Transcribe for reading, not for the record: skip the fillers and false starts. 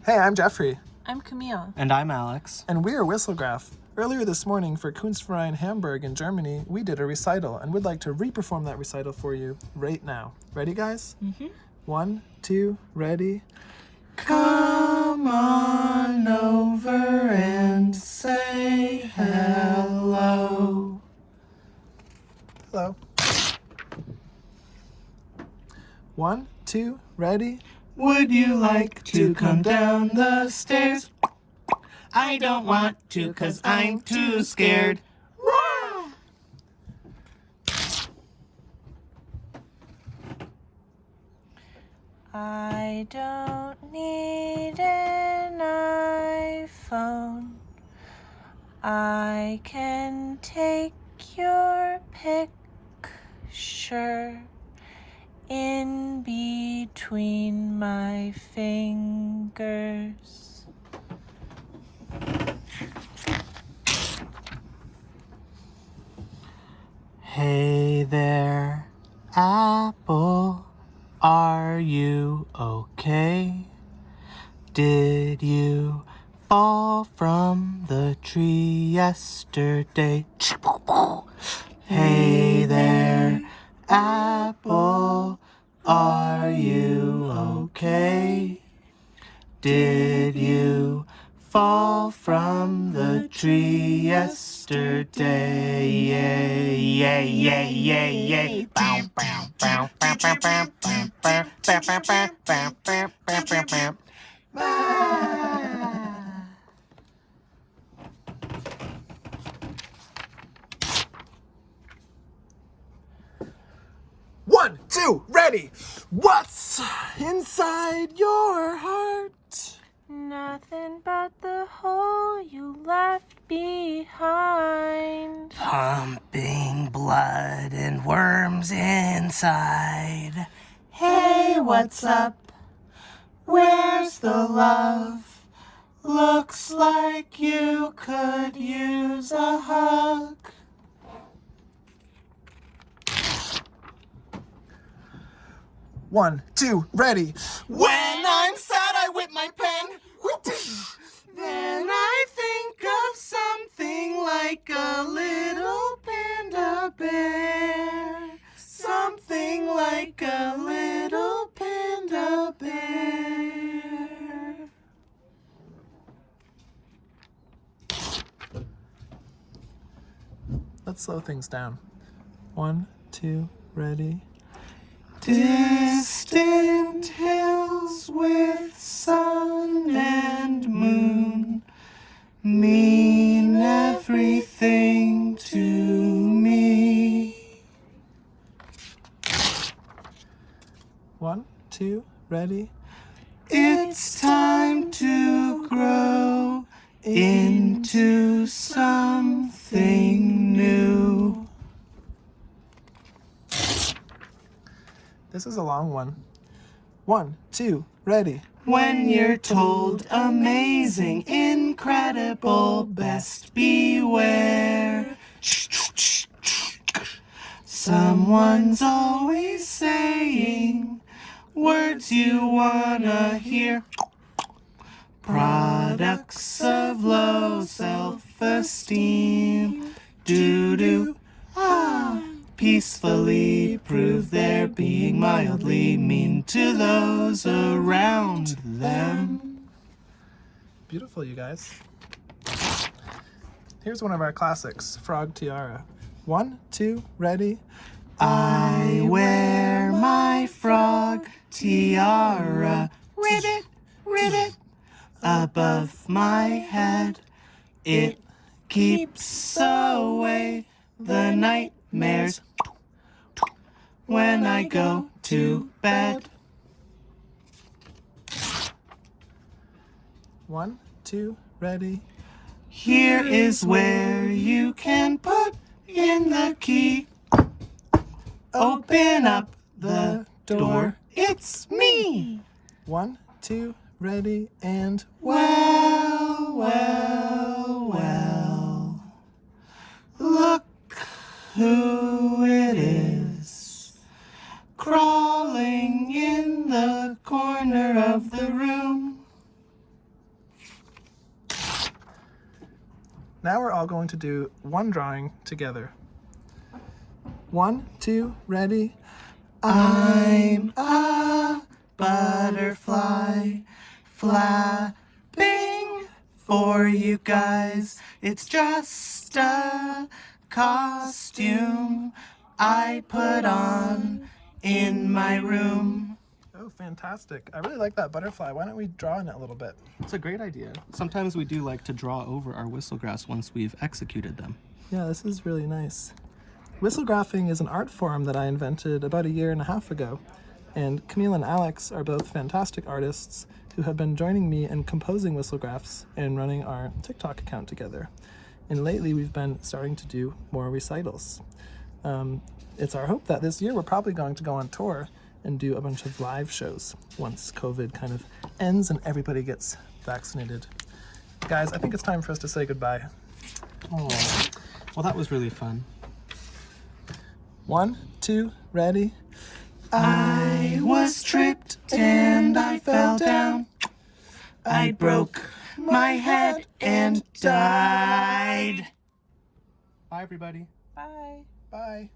Hey, I'm Jeffrey. I'm Camille. And I'm Alex. And we're Whistlegraph. Earlier this morning for Kunstverein Hamburg in Germany, we did a recital and would like to re-perform that recital for you right now. Ready, guys? Mm-hmm. 1, 2, ready. Come on over and say hello. Hello. 1, 2, ready. Would you like to come down the stairs? I don't want to 'cause I'm too scared. Wah! I don't need an iPhone. I can take your picture in between my fingers. Hey there, Apple. Are you okay? Did you fall from the tree yesterday? Hey there, Apple. Are you okay? Did you fall from the tree yesterday? Yay, yay, yay, yay, yay. Bow, bow, bow, bow, bow, bow, bow, bow, bow, bow, bow, bow, bow, bow, bow, bow. 1, 2, ready. What's inside your heart? Nothing but the hole you left behind. Pumping blood and worms inside. Hey, what's up? Where's the love? Looks like you could use a hug. One, two, ready. When I'm sad, I whip my pen. Then I think of something like a little panda bear. Something like a little panda bear. Let's slow things down. 1, 2, ready. Distant hills with sun and moon mean everything to me. 1, 2, ready. It's time to grow into something new. This is a long one. 1, 2, ready. When you're told amazing, incredible, best beware. Someone's always saying words you wanna hear. Products of low self-esteem. Doo-doo. Peacefully prove they're being mildly mean to those around them. Beautiful, you guys. Here's one of our classics, Frog Tiara. 1, 2, ready. I wear my frog tiara, ribbit, ribbit, above my head. It keeps away the nightmares when I go to bed. 1, 2, ready. Here is where you can put in the key. Open up the door. It's me. 1, 2, ready, and Well, well, well. Look who it is. Crawling in the corner of the room. Now we're all going to do one drawing together. 1, 2, ready? I'm a butterfly flapping for you guys. It's just a costume I put on in my room. Oh, fantastic. I really like that butterfly. Why don't we draw in it a little bit? It's a great idea. Sometimes we do like to draw over our whistlegraphs once we've executed them. Yeah, this is really nice. Whistlegraphing is an art form that I invented about a year and a half ago, and Camille and Alex are both fantastic artists who have been joining me in composing whistlegraphs and running our TikTok account together. And lately we've been starting to do more recitals. It's our hope that this year we're probably going to go on tour and do a bunch of live shows once COVID kind of ends and everybody gets vaccinated. Guys, I think it's time for us to say goodbye. Oh, well, that was really fun. 1, 2, ready? I was tripped and I fell down. I broke my head and died. Bye, everybody. Bye. Bye.